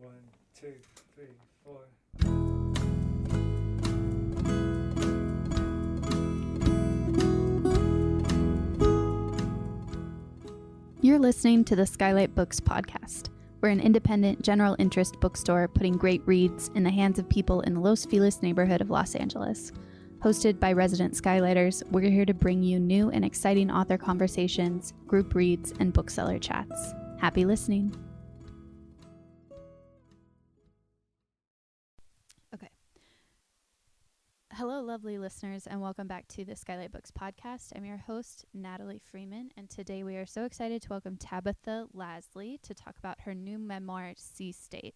One, two, three, four. You're listening to the SKYLIT Books podcast. We're an independent, general interest bookstore putting great reads in the hands of people in the Los Feliz neighborhood of Los Angeles. Hosted by resident Skylighters, we're here to bring you new and exciting author conversations, group reads, and bookseller chats. Happy listening. Okay. Hello, lovely listeners, and welcome back to the SKYLIT Books podcast. I'm your host, Natalie Freeman, and today we are so excited to welcome Tabitha Lasley to talk about her new memoir, Sea State.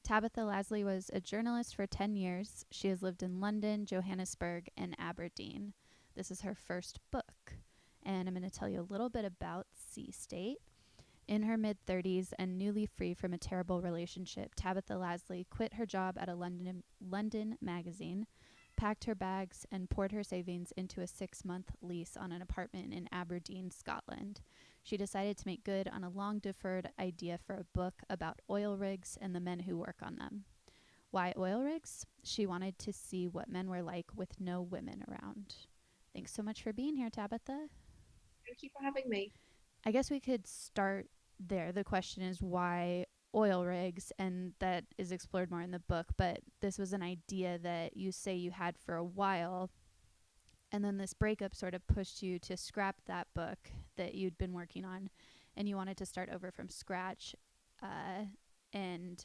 Tabitha Lasley was a journalist for 10 years. She has lived in London, Johannesburg, and Aberdeen. This is her first book, and I'm going to tell you a little bit about Sea State. In her mid-30s and newly free from a terrible relationship, Tabitha Lasley quit her job at a London magazine, packed her bags, and poured her savings into a 6-month lease on an apartment in Aberdeen, Scotland. She decided to make good on a long-deferred idea for a book about oil rigs and the men who work on them. Why oil rigs? She wanted to see what men were like with no women around. Thanks so much for being here, Tabitha. Thank you for having me. I guess we could start there. The question is why oil rigs, and that is explored more in the book, but this was an idea that you say you had for a while, and then this breakup sort of pushed you to scrap that book that you'd been working on, and you wanted to start over from scratch, and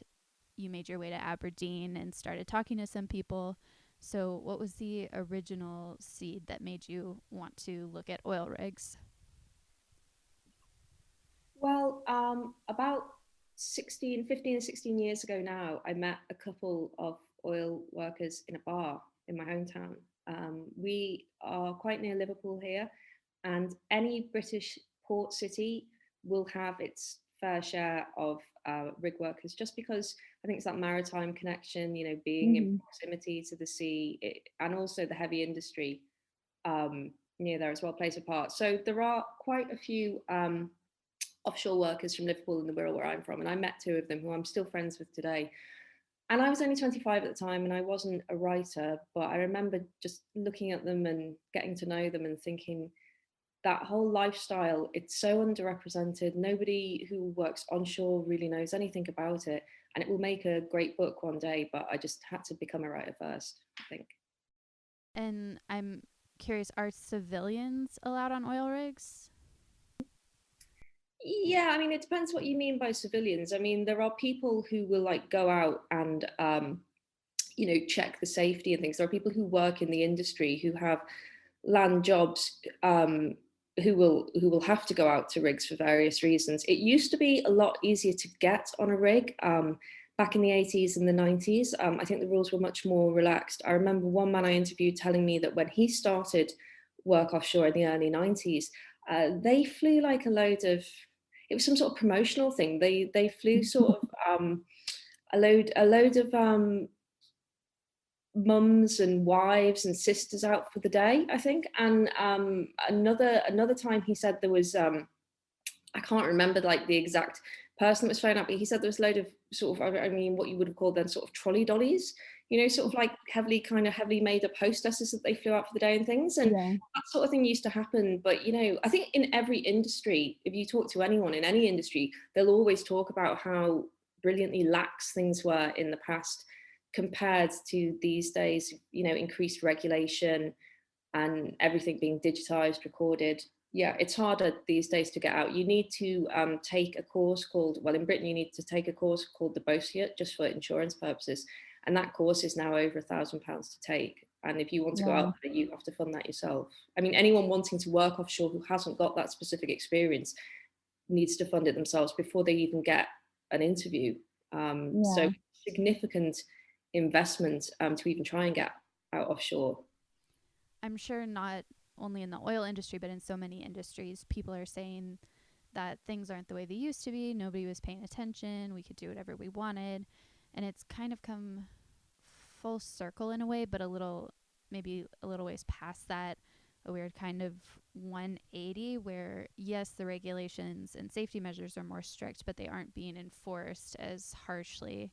you made your way to Aberdeen and started talking to some people. So what was the original seed that made you want to look at oil rigs? Well, about 15 or 16 years ago now, I met a couple of oil workers in a bar in my hometown. We are quite near Liverpool here, and any British port city will have its fair share of rig workers just because I think it's that maritime connection, being in proximity to the sea, and also the heavy industry near there as well plays a part. So there are quite a few offshore workers from Liverpool and the Wirral where I'm from, and I met two of them who I'm still friends with today. And I was only 25 at the time, and I wasn't a writer, but I remember just looking at them and getting to know them and thinking that whole lifestyle, it's so underrepresented. Nobody who works onshore really knows anything about it, and it will make a great book one day, but I just had to become a writer first, I think. And I'm curious, are civilians allowed on oil rigs? Yeah, I mean, it depends what you mean by civilians. I mean, there are people who will like go out and check the safety and things. There are people who work in the industry who have land jobs, who will have to go out to rigs for various reasons. It used to be a lot easier to get on a rig back in the 80s and the 90s. I think the rules were much more relaxed. I remember one man I interviewed telling me that when he started work offshore in the early 90s, they flew like a load of, it was some sort of promotional thing. They flew sort of a load of mums and wives and sisters out for the day, I think. And another time he said there was I can't remember like the exact person that was phoned up, but he said there was a load of sort of, I mean, what you would have called then sort of trolley dollies, sort of like heavily made up hostesses that they flew out for the day and things. And that sort of thing used to happen. But, I think in every industry, if you talk to anyone in any industry, they'll always talk about how brilliantly lax things were in the past compared to these days, increased regulation and everything being digitized, recorded. Yeah, it's harder these days to get out. You need to take a course called, well, in Britain, you need to take a course called the BOSIAT just for insurance purposes. And that course is now over £1,000 to take. And if you want to go out there, you have to fund that yourself. I mean, anyone wanting to work offshore who hasn't got that specific experience needs to fund it themselves before they even get an interview. So significant investment to even try and get out offshore. I'm sure not only in the oil industry, but in so many industries, people are saying that things aren't the way they used to be. Nobody was paying attention. We could do whatever we wanted. And it's kind of come full circle in a way, but maybe a little ways past that a weird kind of 180 where, yes, the regulations and safety measures are more strict, but they aren't being enforced as harshly.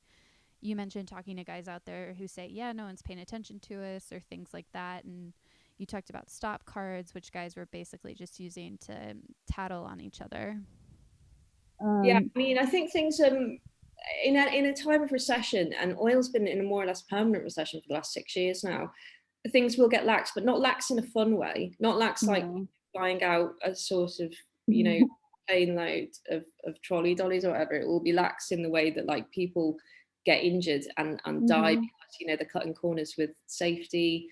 You mentioned talking to guys out there who say, yeah, no one's paying attention to us, or things like that. And you talked about stop cards, which guys were basically just using to tattle on each other. Yeah, I mean, I think things in a time of recession, and oil's been in a more or less permanent recession for the last 6 years now, things will get lax, but not lax in a fun way, not lax like buying out a sort of, you know, plane load of trolley dollies or whatever. It will be lax in the way that like people get injured and die because, you know, they're cutting corners with safety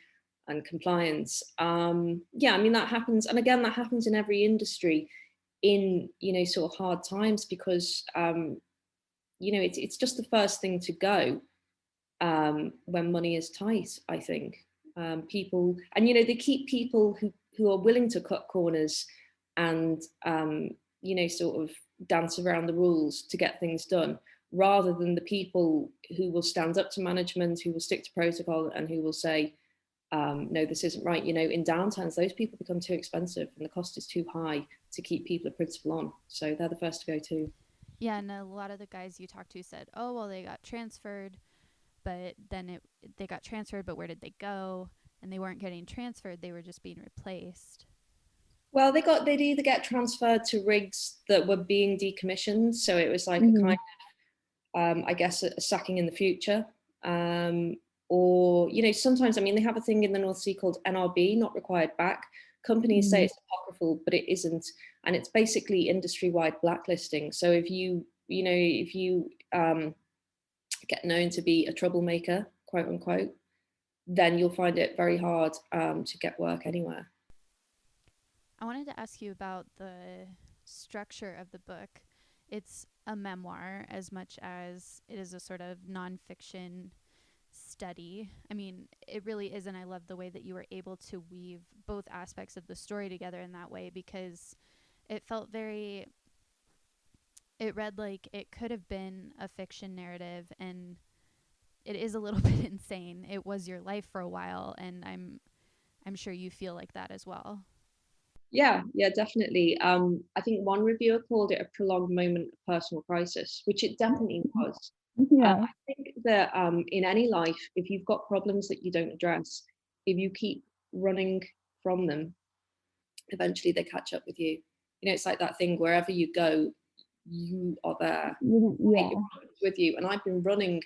and compliance. Yeah, I mean, that happens. And again, that happens in every industry in, you know, sort of hard times because, you know, it's just the first thing to go when money is tight, I think. People, and, you know, they keep people who are willing to cut corners and, you know, sort of dance around the rules to get things done, rather than the people who will stand up to management, who will stick to protocol and who will say, no, this isn't right. You know, in downturns, those people become too expensive and the cost is too high to keep people of principle on. So they're the first to go too. Yeah, and a lot of the guys you talked to said, oh, well, they got transferred, but then they got transferred, but where did they go? And they weren't getting transferred, they were just being replaced. Well, they'd either get transferred to rigs that were being decommissioned. So it was like a kind of, I guess, a sacking in the future. Or, you know, sometimes, I mean, they have a thing in the North Sea called NRB, not required back. Companies say it's apocryphal, but it isn't. And it's basically industry-wide blacklisting. So if you get known to be a troublemaker, quote unquote, then you'll find it very hard to get work anywhere. I wanted to ask you about the structure of the book. It's a memoir as much as it is a sort of nonfiction study. I mean, it really is, and I love the way that you were able to weave both aspects of the story together in that way, because it felt very, it read like it could have been a fiction narrative, and it is a little bit insane. It was your life for a while, and I'm sure you feel like that as well. Yeah, definitely. I think one reviewer called it a prolonged moment of personal crisis, which it definitely was. I think that in any life, if you've got problems that you don't address, if you keep running from them, eventually they catch up with you. You know, it's like that thing, wherever you go, you are there. Take your problems with you. And I've been running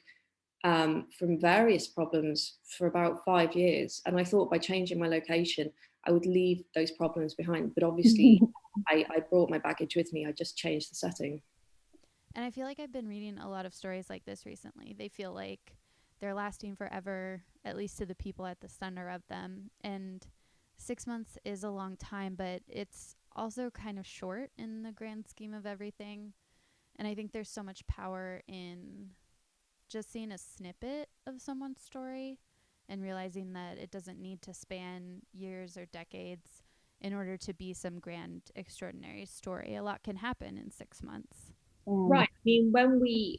from various problems for about 5 years. And I thought by changing my location, I would leave those problems behind. But obviously, I brought my baggage with me. I just changed the setting. And I feel like I've been reading a lot of stories like this recently. They feel like they're lasting forever, at least to the people at the center of them. And 6 months is a long time, but it's also kind of short in the grand scheme of everything. And I think there's so much power in just seeing a snippet of someone's story and realizing that it doesn't need to span years or decades in order to be some grand, extraordinary story. A lot can happen in 6 months. Right. I mean,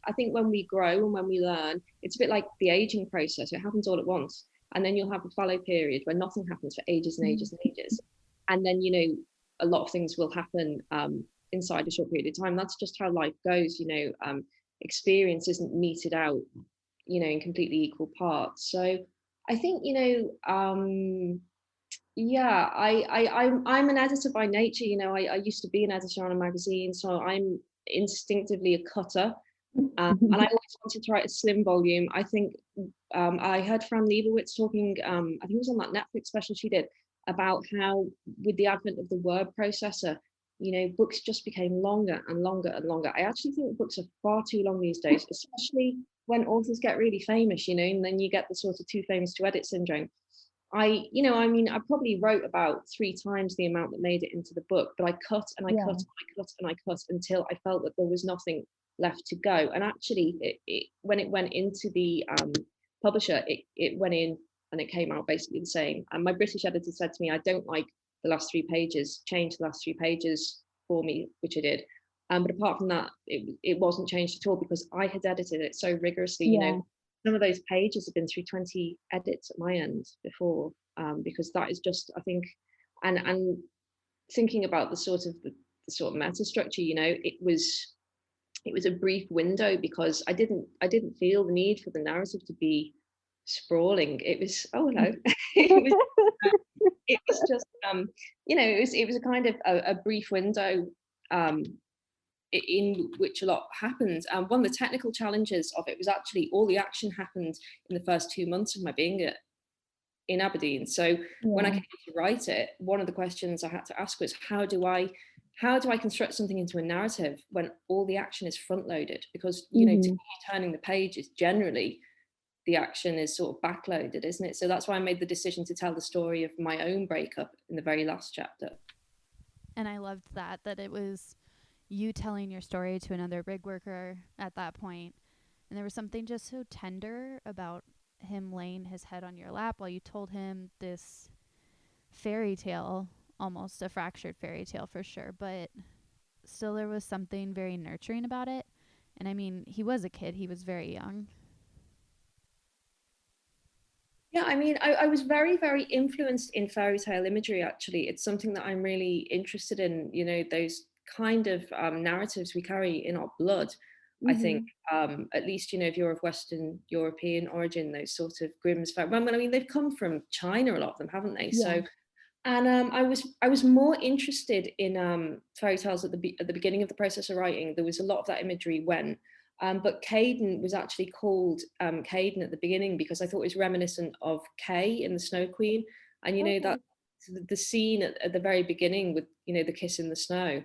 I think when we grow and when we learn, it's a bit like the aging process. It happens all at once. And then you'll have a fallow period where nothing happens for ages and ages and ages. And then, you know, a lot of things will happen inside a short period of time. That's just how life goes. You know, experience isn't meted out, you know, in completely equal parts. So I think, you know, yeah, I'm an editor by nature. You know, I used to be an editor on a magazine, so I'm instinctively a cutter. And I always wanted to write a slim volume. I think I heard Fran Lebowitz talking, I think it was on that Netflix special she did, about how with the advent of the word processor, you know, books just became longer and longer and longer. I actually think books are far too long these days, especially when authors get really famous, you know, and then you get the sort of too famous to edit syndrome. You know, I mean, I probably wrote about 3 times the amount that made it into the book, but I cut and I cut and I cut and I cut until I felt that there was nothing left to go. And actually, when it went into the publisher, it went in and it came out basically the same. And my British editor said to me, I don't like the last 3 pages, change the last 3 pages for me, which I did. But apart from that, it wasn't changed at all because I had edited it so rigorously, you know. Some of those pages have been through 20 edits at my end before, because that is just, I think, and thinking about the sort of meta structure, it was a brief window, because I didn't feel the need for the narrative to be sprawling. It was, oh no, it was it was just it was a kind of a brief window in which a lot happened. One of the technical challenges of it was actually all the action happened in the first 2 months of my being in Aberdeen. So when I came to write it, one of the questions I had to ask was, how do I construct something into a narrative when all the action is front loaded? Because turning the page is generally, the action is sort of backloaded, isn't it? So that's why I made the decision to tell the story of my own breakup in the very last chapter. And I loved that it was you telling your story to another rig worker at that point. And there was something just so tender about him laying his head on your lap while you told him this fairy tale, almost a fractured fairy tale for sure, but still there was something very nurturing about it. And I mean, he was a kid, he was very young. Yeah, I mean, I was very, very influenced in fairy tale imagery, actually. It's something that I'm really interested in, those kind of narratives we carry in our blood. I think, at least, if you're of Western European origin, those sort of Grimm's fairy, well, I mean, they've come from China, a lot of them, haven't they? Yeah. So, and I was more interested in fairy tales at the beginning of the process of writing. There was a lot of that imagery when, but Caden was actually called Caden at the beginning because I thought it was reminiscent of Kay in the Snow Queen, and that the scene at the very beginning with the kiss in the snow,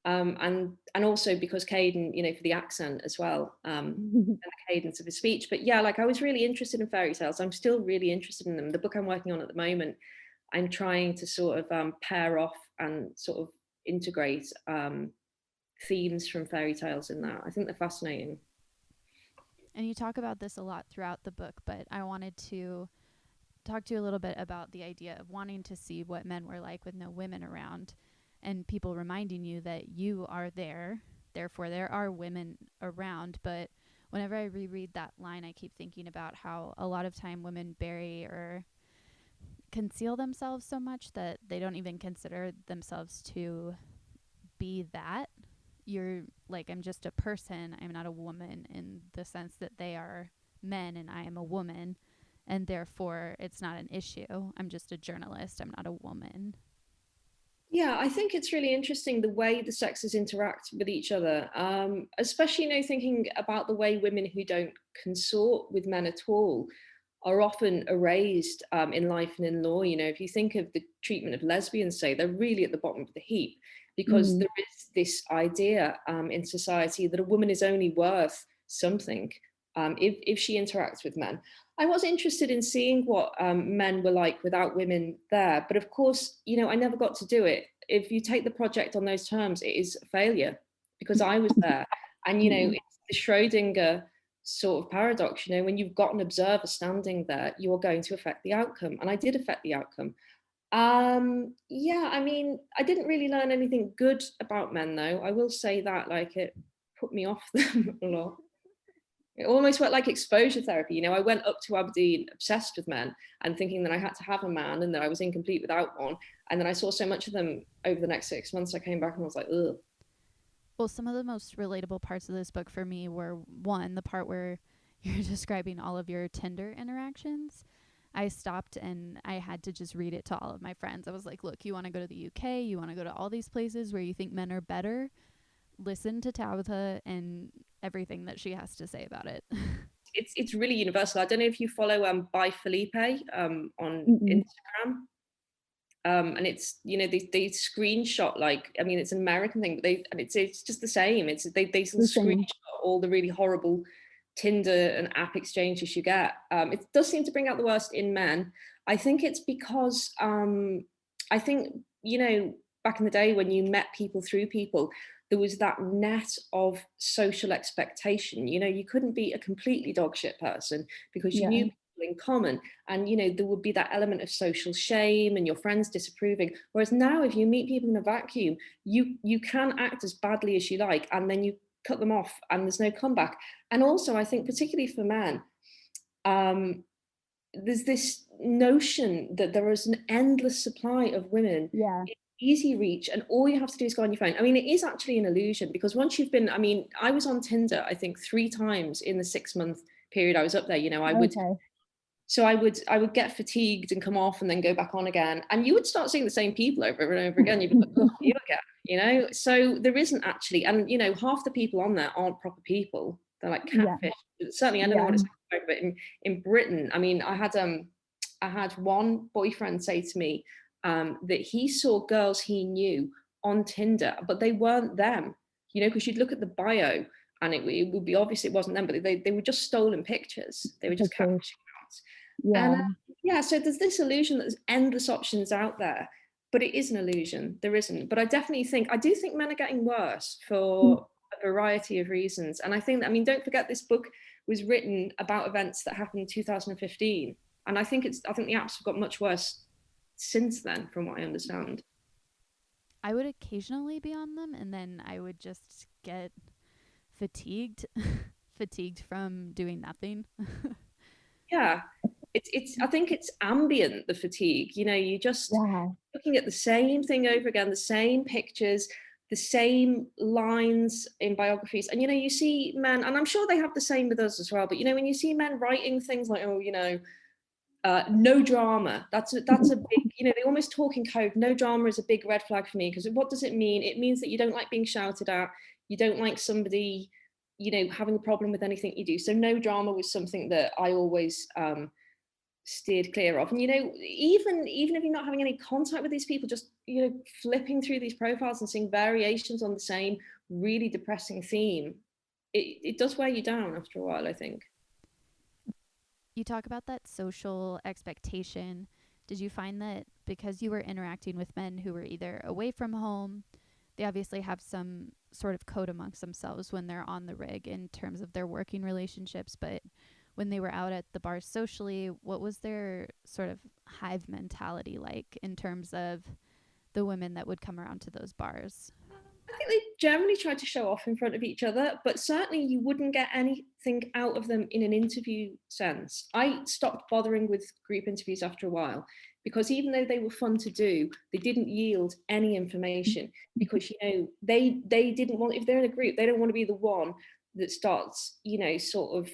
and also because Caden, for the accent as well, and the cadence of his speech. But yeah, like I was really interested in fairy tales. I'm still really interested in them. The book I'm working on at the moment, I'm trying to sort of pair off and sort of integrate themes from fairy tales in that. I think they're fascinating. And you talk about this a lot throughout the book, but I wanted to talk to you a little bit about the idea of wanting to see what men were like with no women around, and people reminding you that you are there, therefore there are women around. But whenever I reread that line, I keep thinking about how a lot of time women bury or conceal themselves so much that they don't even consider themselves to be that. You're like, I'm just a person, I'm not a woman, in the sense that they are men and I am a woman, and therefore it's not an issue. I'm just a journalist, I'm not a woman. Yeah, I think it's really interesting the way the sexes interact with each other, especially, thinking about the way women who don't consort with men at all are often erased in life and in law. If you think of the treatment of lesbians, say, they're really at the bottom of the heap, because there is this idea in society that a woman is only worth something if she interacts with men. I was interested in seeing what men were like without women there, but of course, I never got to do it. If you take the project on those terms, it is a failure because I was there, and it's the Schrödinger sort of paradox. When you've got an observer standing there, you are going to affect the outcome, and I did affect the outcome. Yeah, I mean, I didn't really learn anything good about men, though. I will say that, like, it put me off them a lot. It almost felt like exposure therapy. I went up to Aberdeen obsessed with men and thinking that I had to have a man and that I was incomplete without one. And then I saw so much of them over the next 6 months. I came back and I was like, ugh. Well, some of the most relatable parts of this book for me were, one, the part where you're describing all of your Tinder interactions. I stopped and I had to just read it to all of my friends. I was like, look, you want to go to the UK, you want to go to all these places where you think men are better, listen to Tabitha and everything that she has to say about it. It's really universal. I don't know if you follow By Felipe on Instagram. And it's they screenshot, like, I mean, it's an American thing, but it's just the same. They screenshot all the really horrible Tinder and app exchanges you get. It does seem to bring out the worst in men. I think it's because I think back in the day when you met people through people, there was that net of social expectation. You couldn't be a completely dog shit person because you knew people in common, and there would be that element of social shame and your friends disapproving. Whereas now, if you meet people in a vacuum, you can act as badly as you like, and then you cut them off and there's no comeback. And also, I think particularly for men, there's this notion that there is an endless supply of women Yeah. in easy reach, and all you have to do is go on your phone. I mean, it is actually an illusion, because once you've been, I mean, I was on Tinder, I think 3 times in the 6-month period I was up there. You know, Okay. I would get fatigued and come off and then go back on again. And you would start seeing the same people over and over again. You'd be like, oh, you again, you know? So there isn't actually, and you know, half the people on there aren't proper people. They're like catfish. Yeah. Certainly, I don't know Yeah. what it's like, but in Britain, I mean, I had one boyfriend say to me that he saw girls he knew on Tinder, but they weren't them, you know, because you'd look at the bio and it would be obvious it wasn't them, but they were just stolen pictures. They were just Okay. catfishing. Yeah. And yeah, so there's this illusion that there's endless options out there, but it is an illusion. There isn't. But I do think men are getting worse for a variety of reasons. And I think that, I mean, don't forget, this book was written about events that happened in 2015. And I think the apps have got much worse since then, from what I understand. I would occasionally be on them, and then I would just get fatigued from doing nothing. Yeah. I think it's ambient, the fatigue. You know, you just looking at the same thing over again, the same pictures, the same lines in biographies. And you know, you see men, and I'm sure they have the same with us as well, but you know, when you see men writing things like, oh, you know, no drama, that's a big, you know, they almost talk in code. No drama is a big red flag for me, because what does it mean? It means that you don't like being shouted at, you don't like somebody, you know, having a problem with anything you do. So no drama was something that I always steered clear of. And you know, even if you're not having any contact with these people, just, you know, flipping through these profiles and seeing variations on the same really depressing theme, it does wear you down after a while, I think. You talk about that social expectation. Did you find that because you were interacting with men who were either away from home, they obviously have some sort of code amongst themselves when they're on the rig in terms of their working relationships, but when they were out at the bars socially, what was their sort of hive mentality like in terms of the women that would come around to those bars? I think they generally tried to show off in front of each other, but certainly you wouldn't get anything out of them in an interview sense. I stopped bothering with group interviews after a while, because even though they were fun to do, they didn't yield any information, because, you know, they didn't want, if they're in a group, they don't want to be the one that starts, you know, sort of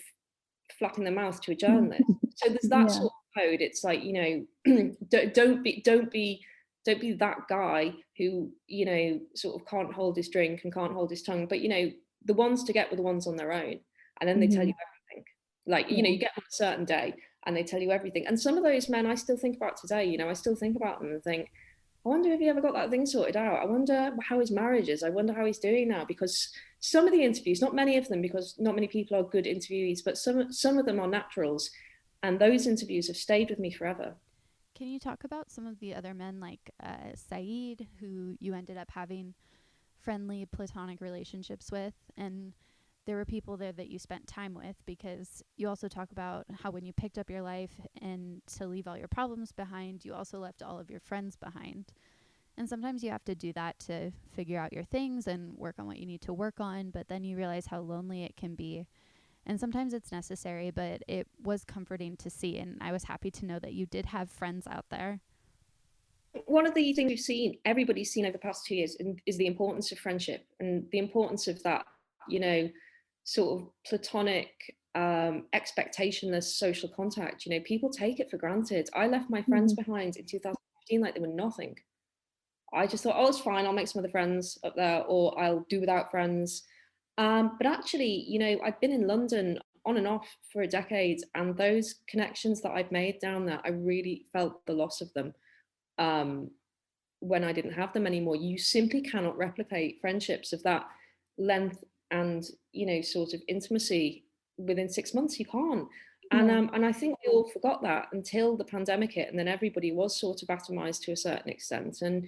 flapping their mouth to a journalist. So there's that sort of code. It's like, you know, don't be that guy who, you know, sort of can't hold his drink and can't hold his tongue. But you know, the ones to get were the ones on their own, and then they tell you everything. Like, you know, you get on a certain day and they tell you everything. And some of those men I still think about today. You know, I still think about them and think, I wonder if he ever got that thing sorted out. I wonder how his marriage is. I wonder how he's doing now. Because some of the interviews, not many of them, because not many people are good interviewees, but some of them are naturals. And those interviews have stayed with me forever. Can you talk about some of the other men like Saeed, who you ended up having friendly platonic relationships with, and there were people there that you spent time with, because you also talk about how when you picked up your life and to leave all your problems behind, you also left all of your friends behind. And sometimes you have to do that to figure out your things and work on what you need to work on, but then you realize how lonely it can be. And sometimes it's necessary, but it was comforting to see, and I was happy to know that you did have friends out there. One of the things everybody's seen over the past 2 years, is the importance of friendship, and the importance of that, you know, sort of platonic, expectationless social contact. You know, people take it for granted. I left my friends behind in 2015 like they were nothing. I just thought, oh, it's fine, I'll make some other friends up there, or I'll do without friends. But actually, you know, I've been in London on and off for a decade, and those connections that I'd made down there, I really felt the loss of them when I didn't have them anymore. You simply cannot replicate friendships of that length and, you know, sort of intimacy within 6 months. You can't. And I think we all forgot that until the pandemic hit, and then everybody was sort of atomized to a certain extent. And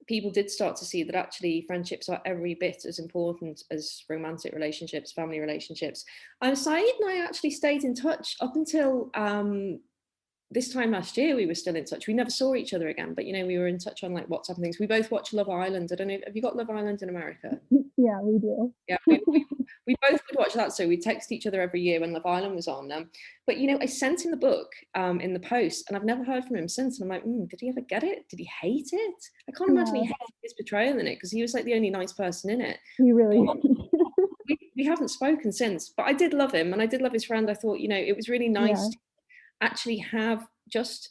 people did start to see that actually friendships are every bit as important as romantic relationships, family relationships. Saeed and I actually stayed in touch up until this time last year we were still in touch. We never saw each other again, but we were in touch on like WhatsApp and things. We both watch Love Island. I don't know, have you got Love Island in America? Yeah, we do. Yeah, we both would watch that, so we text each other every year when Love Island was on. But I sent him the book in the post, and I've never heard from him since. And I'm like, did he ever get it? Did he hate it? I can't imagine he hated his portrayal in it, because he was like the only nice person in it. He really. We haven't spoken since, but I did love him, and I did love his friend. I thought, it was really nice to actually have just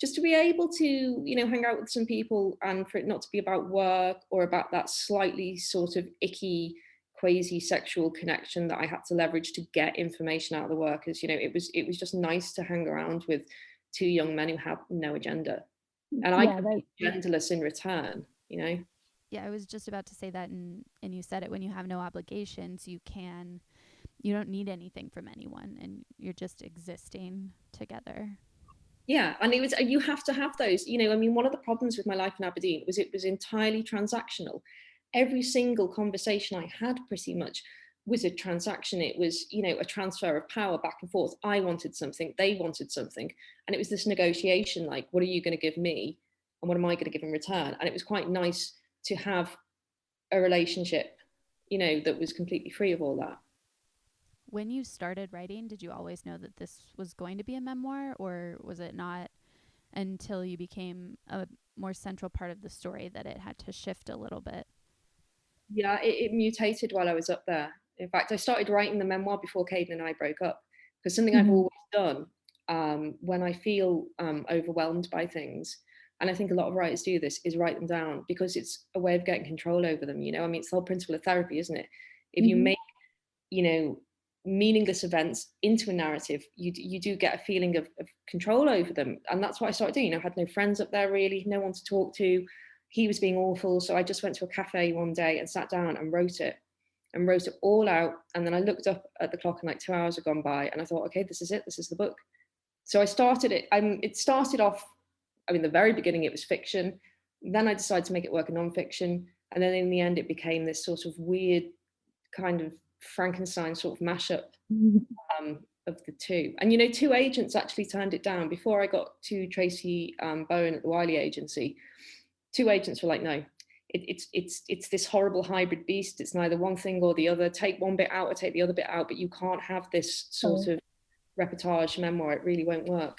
to be able to, hang out with some people, and for it not to be about work or about that slightly sort of icky, quasi sexual connection that I had to leverage to get information out of the workers. It was just nice to hang around with two young men who had no agenda, and I could be genderless in return. Yeah, I was just about to say that, and you said it, when you have no obligations, you don't need anything from anyone, and you're just existing together. Yeah, and you have to have those. One of the problems with my life in Aberdeen was it was entirely transactional. Every single conversation I had pretty much was a transaction. It was, a transfer of power back and forth. I wanted something, they wanted something, and it was this negotiation, like, what are you going to give me, and what am I going to give in return? And it was quite nice to have a relationship, that was completely free of all that. When you started writing, did you always know that this was going to be a memoir, or was it not until you became a more central part of the story that it had to shift a little bit? Yeah, it mutated while I was up there. In fact, I started writing the memoir before Caden and I broke up, because something I've always done when I feel overwhelmed by things, and I think a lot of writers do this, is write them down, because it's a way of getting control over them. It's the whole principle of therapy, isn't it? If you make, meaningless events into a narrative, you do get a feeling of control over them. And that's what I started doing. I had no friends up there, really, no one to talk to. He was being awful, so I just went to a cafe one day and sat down and wrote it all out. And then I looked up at the clock, and like 2 hours had gone by, and I thought, okay, this is it, this is the book. So I started it. It started off, the very beginning it was fiction, then I decided to make it work in non-fiction, and then in the end it became this sort of weird kind of Frankenstein sort of mashup of the two. And two agents actually turned it down before I got to Tracy Bowen at the Wiley agency. Two agents were like, no, it's this horrible hybrid beast. It's neither one thing or the other. Take one bit out or take the other bit out, but you can't have this sort of reportage memoir. It really won't work.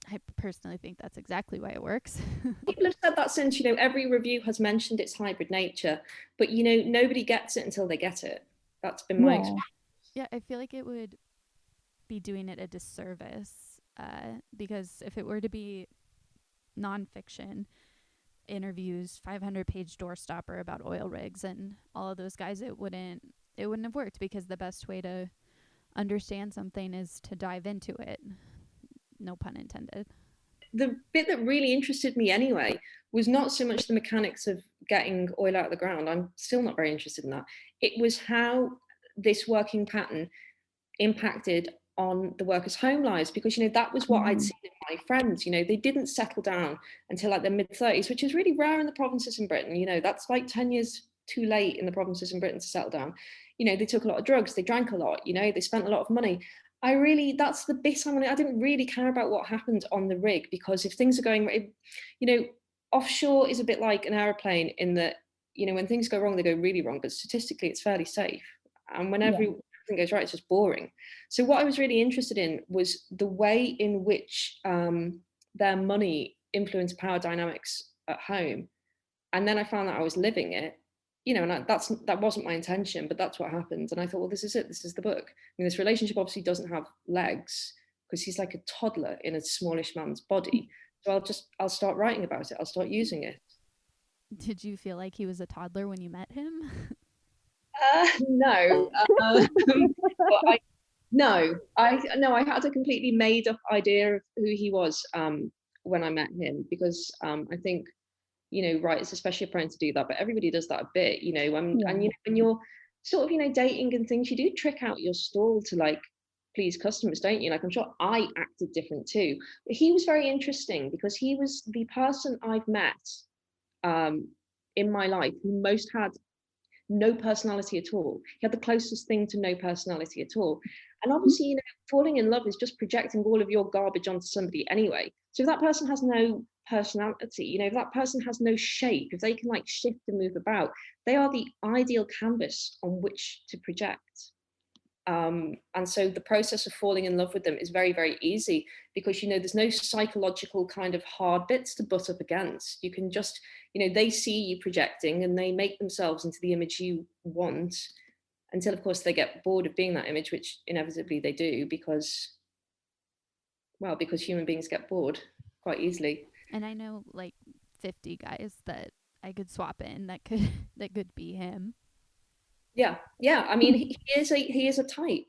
I personally think that's exactly why it works. People have said that since, every review has mentioned its hybrid nature, but nobody gets it until they get it. That's been my experience. Yeah, I feel like it would be doing it a disservice, because if it were to be nonfiction interviews, 500-page doorstopper about oil rigs and all of those guys, it wouldn't have worked, because the best way to understand something is to dive into it. No pun intended. The bit that really interested me anyway was not so much the mechanics of getting oil out of the ground. I'm still not very interested in that. It was how this working pattern impacted on the workers' home lives, because that was what I'd seen in my friends. They didn't settle down until like their mid-30s, which is really rare in the provinces in Britain. That's like 10 years too late in the provinces in Britain to settle down. They took a lot of drugs, they drank a lot, they spent a lot of money. That's the bit I didn't really care about what happened on the rig, because if things are going, offshore is a bit like an aeroplane in that, when things go wrong, they go really wrong, but statistically it's fairly safe. And when everything goes right, it's just boring. So what I was really interested in was the way in which their money influenced power dynamics at home. And then I found that I was living it. And that wasn't my intention, but that's what happened. And I thought, well, this is it. This is the book. This relationship obviously doesn't have legs, because he's like a toddler in a smallish man's body. So I'll start writing about it. I'll start using it. Did you feel like he was a toddler when you met him? No. I had a completely made up idea of who he was when I met him, because I think, writers especially are prone to do that, but everybody does that a bit, and when you're sort of, dating and things, you do trick out your stall to like please customers, don't you? Like, I'm sure I acted different too, but he was very interesting, because he was the person I've met in my life who most had no personality at all. He had the closest thing to no personality at all. And obviously, you know, falling in love is just projecting all of your garbage onto somebody anyway. So if that person has no personality, you know, if that person has no shape, if they can like shift and move about, they are the ideal canvas on which to project. And so the process of falling in love with them is very, very easy because, you know, there's no psychological kind of hard bits to butt up against. You can just, you know, they see you projecting and they make themselves into the image you want until, of course, they get bored of being that image, which inevitably they do because human beings get bored quite easily. And I know like 50 guys that I could swap in that could be him. Yeah. I mean, he is a type,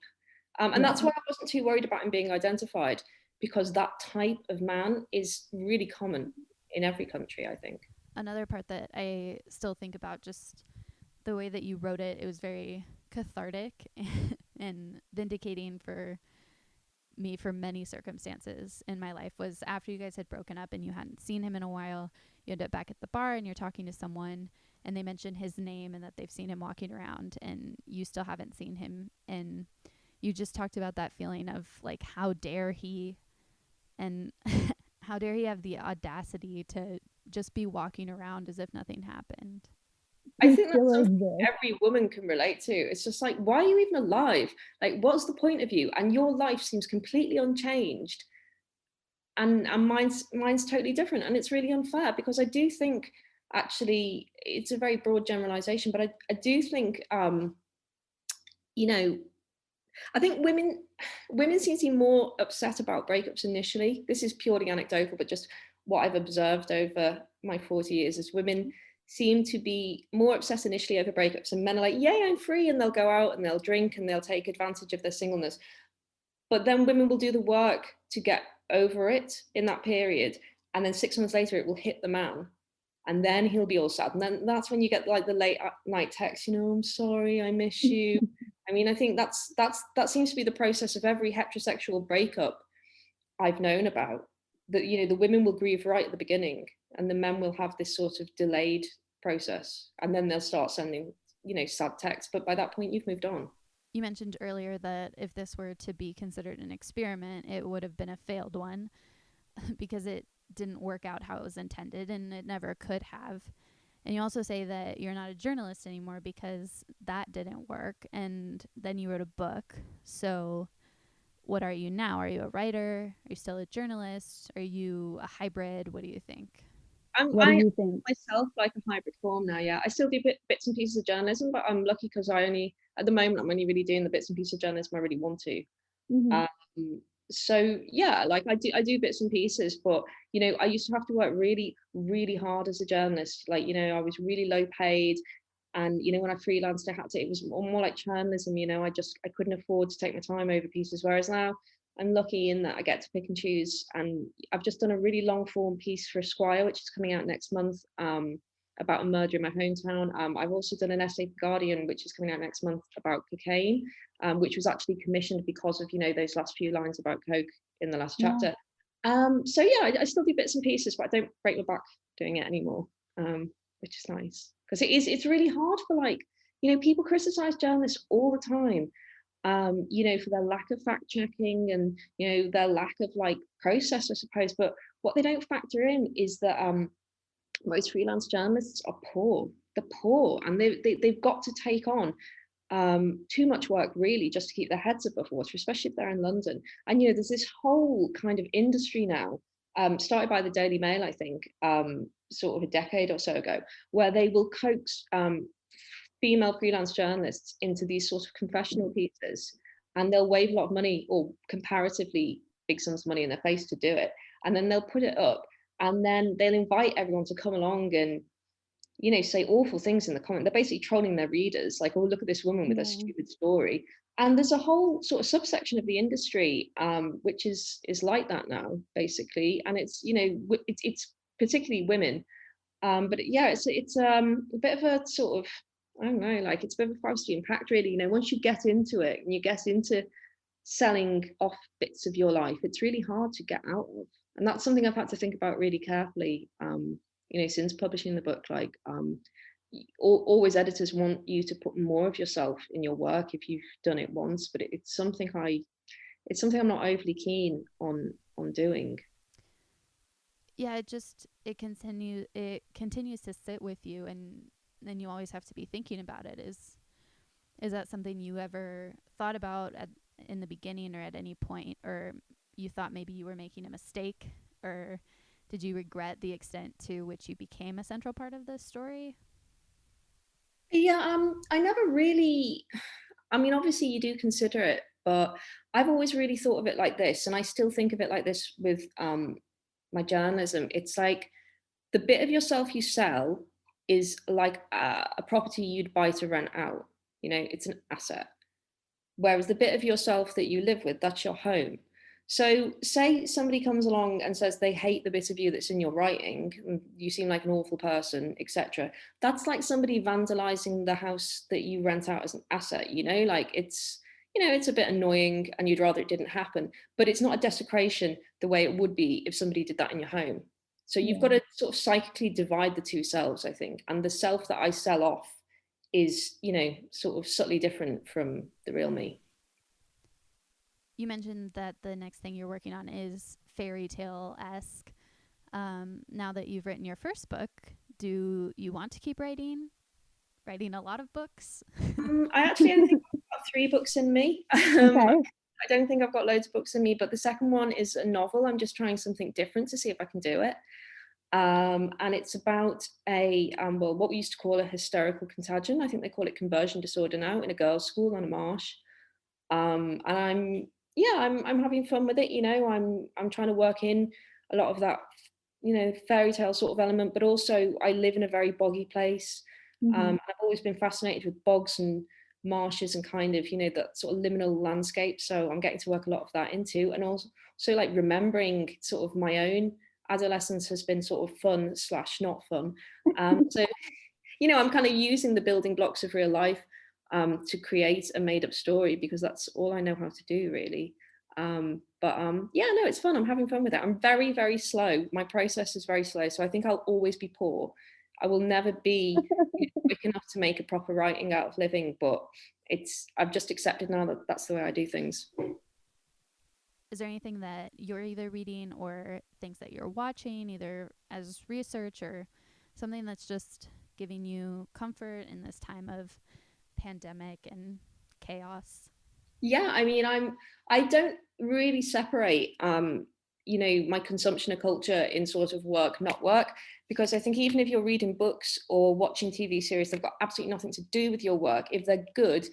and that's why I wasn't too worried about him being identified, because that type of man is really common in every country, I think. Another part that I still think about, just the way that you wrote it, it was very cathartic and vindicating for me for many circumstances in my life. Was after you guys had broken up and you hadn't seen him in a while, you end up back at the bar and you're talking to someone and they mention his name and that they've seen him walking around and you still haven't seen him, and you just talked about that feeling of like, how dare he, and how dare he have the audacity to just be walking around as if nothing happened. I think that's something every woman can relate to. It's just like, why are you even alive? Like, what's the point of you? And your life seems completely unchanged. And mine's totally different. And it's really unfair, because I do think, actually, it's a very broad generalization, but I do think, you know, I think women seem to be more upset about breakups initially. This is purely anecdotal, but just what I've observed over my 40 years is women seem to be more obsessed initially over breakups, and men are like, yay, I'm free, and they'll go out and they'll drink and they'll take advantage of their singleness. But then women will do the work to get over it in that period, and then 6 months later it will hit the man, and then he'll be all sad, and then that's when you get like the late night text, you know, I'm sorry, I miss you. I mean, I think that seems to be the process of every heterosexual breakup I've known about. That, you know, the women will grieve right at the beginning, and the men will have this sort of delayed process, and then they'll start sending, you know, sad texts. But by that point, you've moved on. You mentioned earlier that if this were to be considered an experiment, it would have been a failed one because it didn't work out how it was intended, and it never could have. And you also say that you're not a journalist anymore because that didn't work, and then you wrote a book. So what are you now? Are you a writer? Are you still a journalist? Are you a hybrid? What do you think? What do you think? Myself, like a hybrid form now. Yeah, I still do bits and pieces of journalism, but I'm lucky because at the moment I'm only really doing the bits and pieces of journalism I really want to. So yeah, like I do bits and pieces, but you know, I used to have to work really, really hard as a journalist. Like, you know, I was really low paid, and you know, when I freelanced, it was more like journalism. You know, I couldn't afford to take my time over pieces, whereas now I'm lucky in that I get to pick and choose. And I've just done a really long form piece for Esquire, which is coming out next month, about a murder in my hometown. I've also done an essay for Guardian, which is coming out next month, about cocaine, which was actually commissioned because of, you know, those last few lines about coke in the last chapter. So yeah, I still do bits and pieces, but I don't break my back doing it anymore, which is nice, because it's really hard for, like, you know, people criticize journalists all the time, you know, for their lack of fact checking and, you know, their lack of like process, I suppose. But what they don't factor in is that most freelance journalists are poor. They're poor, and they've got to take on too much work, really, just to keep their heads above water, especially if they're in London. And, you know, there's this whole kind of industry now, started by the Daily Mail, I think, sort of a decade or so ago, where they will coax female freelance journalists into these sort of confessional pieces, and they'll wave a lot of money, or comparatively big sums of money, in their face to do it, and then they'll put it up, and then they'll invite everyone to come along and, you know, say awful things in the comment. They're basically trolling their readers, like, oh, look at this woman with a stupid story. And there's a whole sort of subsection of the industry, which is like that now, basically. And it's, you know, it's particularly women. But yeah, it's a bit of a sort of, I don't know, like, it's a bit of a Faustian pact, really. You know, once you get into it and you get into selling off bits of your life, it's really hard to get out of. And that's something I've had to think about really carefully, you know, since publishing the book. Like, always editors want you to put more of yourself in your work if you've done it once, but it's something I'm not overly keen on doing. Yeah, it continues to sit with you, and then you always have to be thinking about it. Is that something you ever thought about in the beginning or at any point, or you thought maybe you were making a mistake, or did you regret the extent to which you became a central part of this story? Yeah, I never really, I mean, obviously you do consider it, but I've always really thought of it like this, and I still think of it like this with my journalism. It's like the bit of yourself you sell is like a property you'd buy to rent out. It's an asset. Whereas the bit of yourself that you live with, that's your home. So say somebody comes along and says they hate the bit of you that's in your writing, and you seem like an awful person, etc. That's like somebody vandalizing the house that you rent out as an asset, like it's a bit annoying and you'd rather it didn't happen, but it's not a desecration the way it would be if somebody did that in your home. So you've got to sort of psychically divide the two selves, I think. And the self that I sell off is, sort of subtly different from the real me. You mentioned that the next thing you're working on is fairy tale-esque. Now that you've written your first book, do you want to keep writing a lot of books? I actually only think I've got 3 books in me. Okay. I don't think I've got loads of books in me, but the second one is a novel. I'm just trying something different to see if I can do it. And it's about what we used to call a hysterical contagion. I think they call it conversion disorder now, in a girls' school on a marsh. And I'm having fun with it. I'm trying to work in a lot of that, fairy tale sort of element, but also I live in a very boggy place. I've always been fascinated with bogs and marshes and kind of, that sort of liminal landscape. So I'm getting to work a lot of that into, and also like remembering sort of my own adolescence has been sort of fun / not fun. So, I'm kind of using the building blocks of real life to create a made up story, because that's all I know how to do, really. It's fun. I'm having fun with it. I'm very, very slow. My process is very slow. So I think I'll always be poor. I will never be quick enough to make a proper writing out of living, but I've just accepted now that that's the way I do things. Is there anything that you're either reading or things that you're watching, either as research or something that's just giving you comfort in this time of pandemic and chaos? Yeah, I mean, I don't really separate my consumption of culture in sort of work, not work, because I think even if you're reading books or watching TV series, they've got absolutely nothing to do with your work. If they're good,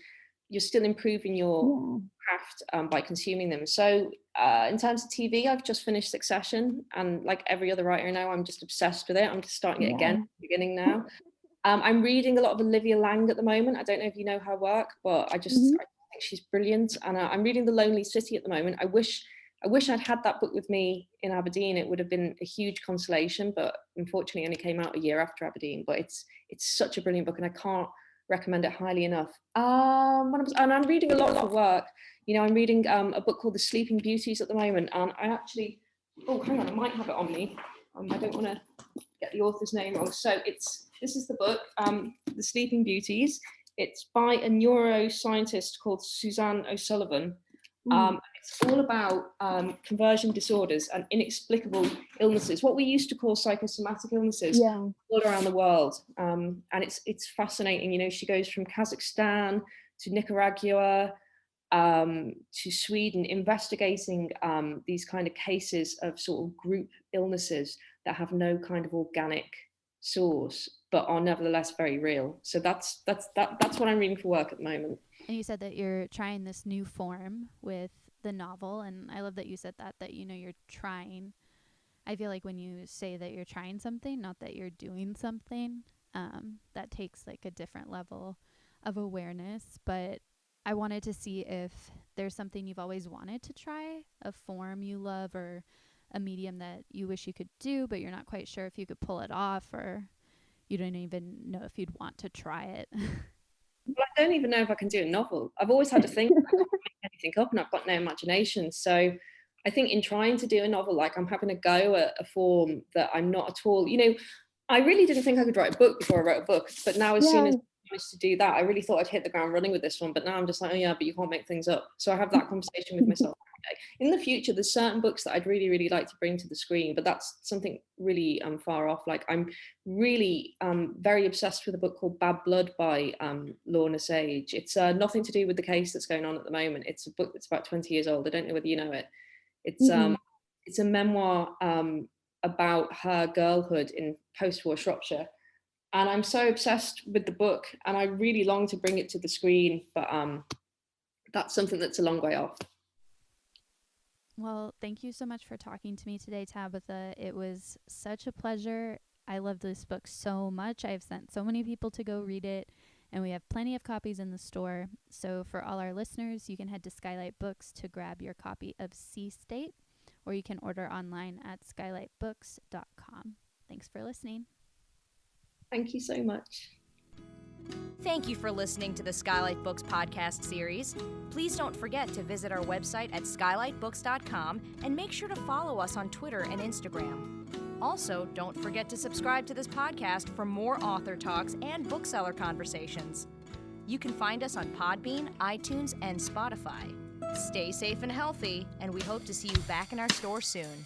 you're still improving your craft by consuming them. So in terms of TV, I've just finished Succession, and like every other writer now, I'm just obsessed with it. I'm just starting it again at the beginning now. I'm reading a lot of Olivia Lang at the moment. I don't know if you know her work, but I think she's brilliant. And I'm reading The Lonely City at the moment. I wish I'd had that book with me in Aberdeen. It would have been a huge consolation, but unfortunately it only came out a year after Aberdeen. But it's such a brilliant book, and I can't recommend it highly enough. And I'm reading a lot of work. I'm reading a book called The Sleeping Beauties at the moment, and I actually, hang on, I might have it on me. I don't want to get the author's name wrong. So this is the book, The Sleeping Beauties. It's by a neuroscientist called Suzanne O'Sullivan. It's all about conversion disorders and inexplicable illnesses, what we used to call psychosomatic illnesses, all around the world. And it's fascinating. She goes from Kazakhstan to Nicaragua to Sweden, investigating these kind of cases of sort of group illnesses that have no kind of organic source, but are nevertheless very real. So that's what I'm reading for work at the moment. And you said that you're trying this new form with the novel, and I love that you said that you're trying. I feel like when you say that you're trying something, not that you're doing something, that takes like a different level of awareness. But I wanted to see if there's something you've always wanted to try, a form you love, or a medium that you wish you could do, but you're not quite sure if you could pull it off, or you don't even know if you'd want to try it. Well, I don't even know if I can do a novel. I've always had to think I can't make anything up, and I've got no imagination. So I think in trying to do a novel, like I'm having a go at a form that I'm not at all, I really didn't think I could write a book before I wrote a book, but now as soon as I managed to do that, I really thought I'd hit the ground running with this one, but now I'm just like, oh yeah, but you can't make things up. So I have that conversation with myself every day. In the future, there's certain books that I'd really, really like to bring to the screen, but that's something really far off. Like I'm really very obsessed with a book called Bad Blood by Lorna Sage. It's nothing to do with the case that's going on at the moment. It's a book that's about 20 years old. I don't know whether you know it. It's a memoir about her girlhood in post-war Shropshire. And I'm so obsessed with the book and I really long to bring it to the screen, but that's something that's a long way off. Well, thank you so much for talking to me today, Tabitha. It was such a pleasure. I love this book so much. I've sent so many people to go read it, and we have plenty of copies in the store. So for all our listeners, you can head to Skylight Books to grab your copy of Sea State, or you can order online at skylightbooks.com. Thanks for listening. Thank you so much. Thank you for listening to the Skylight Books podcast series. Please don't forget to visit our website at skylightbooks.com and make sure to follow us on Twitter and Instagram. Also, don't forget to subscribe to this podcast for more author talks and bookseller conversations. You can find us on Podbean, iTunes, and Spotify. Stay safe and healthy, and we hope to see you back in our store soon.